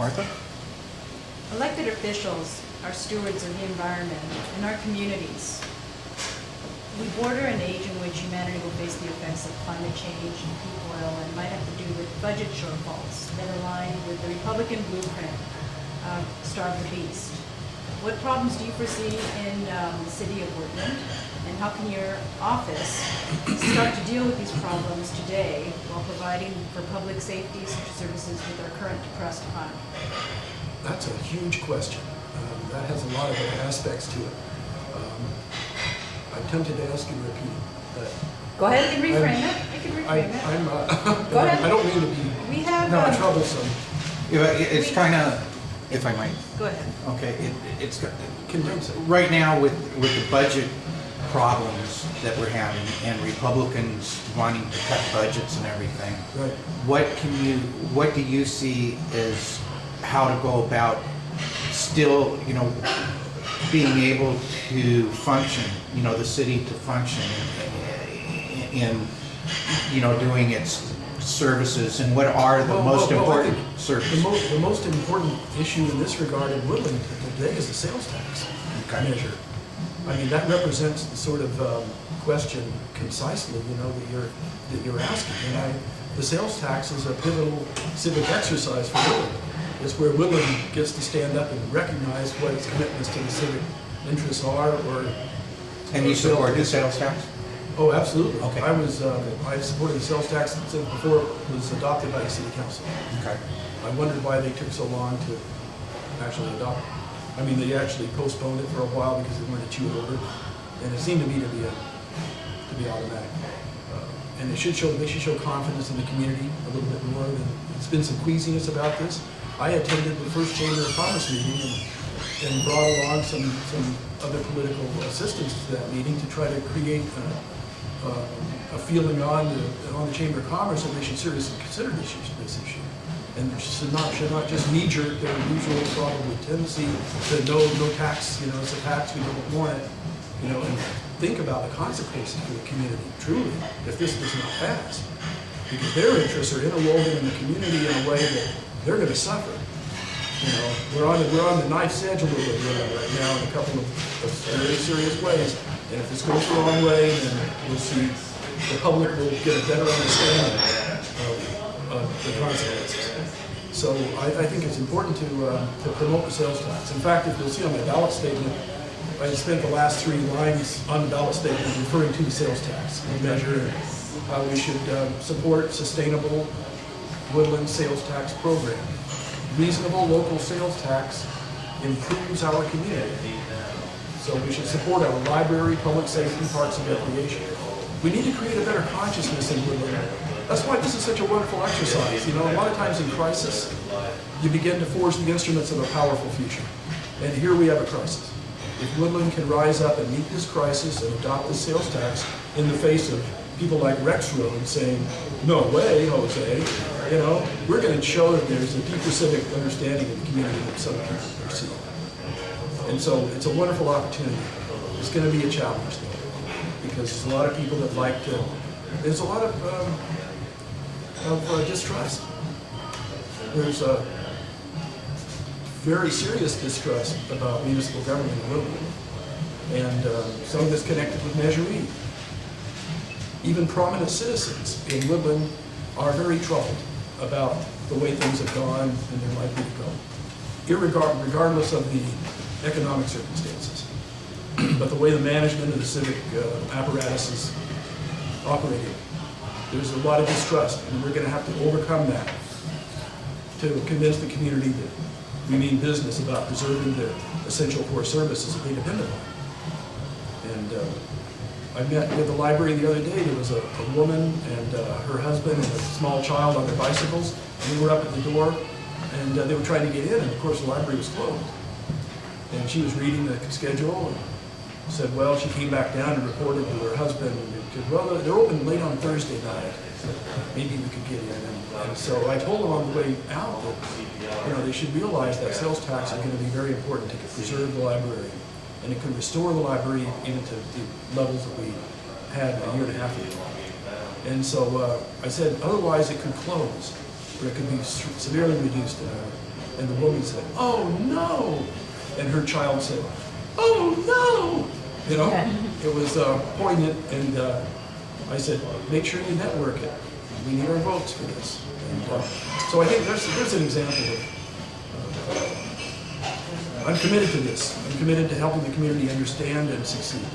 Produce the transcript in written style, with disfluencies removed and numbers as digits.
Martha? Elected officials are stewards of the environment and our communities. We border an age in which humanity will face the effects of climate change and peak oil and might have to do with budget shortfalls that align with the Republican blueprint of Starve the Beast. What problems do you foresee in the city of Woodland, and how can your office start to deal with these problems today while providing for public safety services with our current depressed economy? That's a huge question. That has a lot of aspects to it. I'm tempted to ask you to repeat it, but Go ahead and reframe it. I can reframe it. Go ahead. I don't mean to be We have. troublesome. It's kind of, if I might. Go ahead. Okay, it's Condense it. right now with the budget problems that we're having and Republicans wanting to cut budgets and everything. Right. What do you see as how to go about still, being able to function, the city to function in doing its services, and what are the most important services? The most important issue in this regard in Woodland today is the sales tax measure. I mean, that represents the sort of question concisely, that you're asking. And the sales tax is a pivotal civic exercise for Woodland. It's where Woodland gets to stand up and recognize what its commitments to the civic interests are, And you support the sales tax? Oh, absolutely. Okay. I supported the sales tax since before it was adopted by the city council. Okay. I wondered why they took so long to actually adopt it. I mean, they actually postponed it for a while because they wanted to chew it over, and it seemed to me to be automatic. And they should show confidence in the community a little bit more. There's been some queasiness about this. I attended the first Chamber of Commerce meeting and brought along some other political assistants to that meeting to try to create a feeling on the Chamber of Commerce that they should seriously consider this issue. And should not just knee-jerk their usual probably tendency to no tax, it's a tax, we don't want it, and think about the consequences for the community, truly, if this does not pass. Because their interests are interwoven in the community in a way that they're going to suffer. We're on the knife's edge a little bit right now in a couple of very serious ways. And if this goes the wrong way, then we'll see the public will get a better understanding of the consequences. So I think it's important to promote the sales tax. In fact, if you'll see on my ballot statement, I spent the last 3 lines on the ballot statement referring to the sales tax measure, how we should support sustainable Woodland sales tax program. Reasonable local sales tax improves our community. So we should support our library, public safety, parks, and recreation. We need to create a better consciousness in Woodland. That's why this is such a wonderful exercise. A lot of times in crisis, you begin to forge the instruments of a powerful future. And here we have a crisis. If Woodland can rise up and meet this crisis and adopt the sales tax in the face of people like Rex Road saying, no way, Jose, we're going to show that there's a deeper civic understanding of the community than some people perceive. And so it's a wonderful opportunity. It's going to be a challenge, though, because there's a lot of people that there's a lot of distrust. There's a very serious distrust about municipal government in Woodland, and some of it's connected with Measure E. Even prominent citizens in Woodland are very troubled about the way things have gone and they're likely to go, regardless of the economic circumstances. But the way the management of the civic apparatus is operating, there's a lot of distrust, and we're going to have to overcome that to convince the community that we mean business about preserving the essential core services that they depend upon. And I met with the library the other day. There was a woman and her husband and a small child on their bicycles, and we were up at the door, and they were trying to get in, and of course the library was closed. And she was reading the schedule and said, well, she came back down and reported to her husband, and said, well, they're open late on Thursday night. Maybe we could get in. And so I told them on the way out that they should realize that sales tax is going to be very important to preserve the library, and it can restore the library even to the levels that we had a year and a half ago. And so I said, otherwise it could close, or it could be severely reduced And the woman said, "Oh, no." And her child said, "Oh, no." You know, it was poignant, and I said, make sure you network it. We need our votes for this. And, so I think there's an example of, I'm committed to this. I'm committed to helping the community understand and succeed.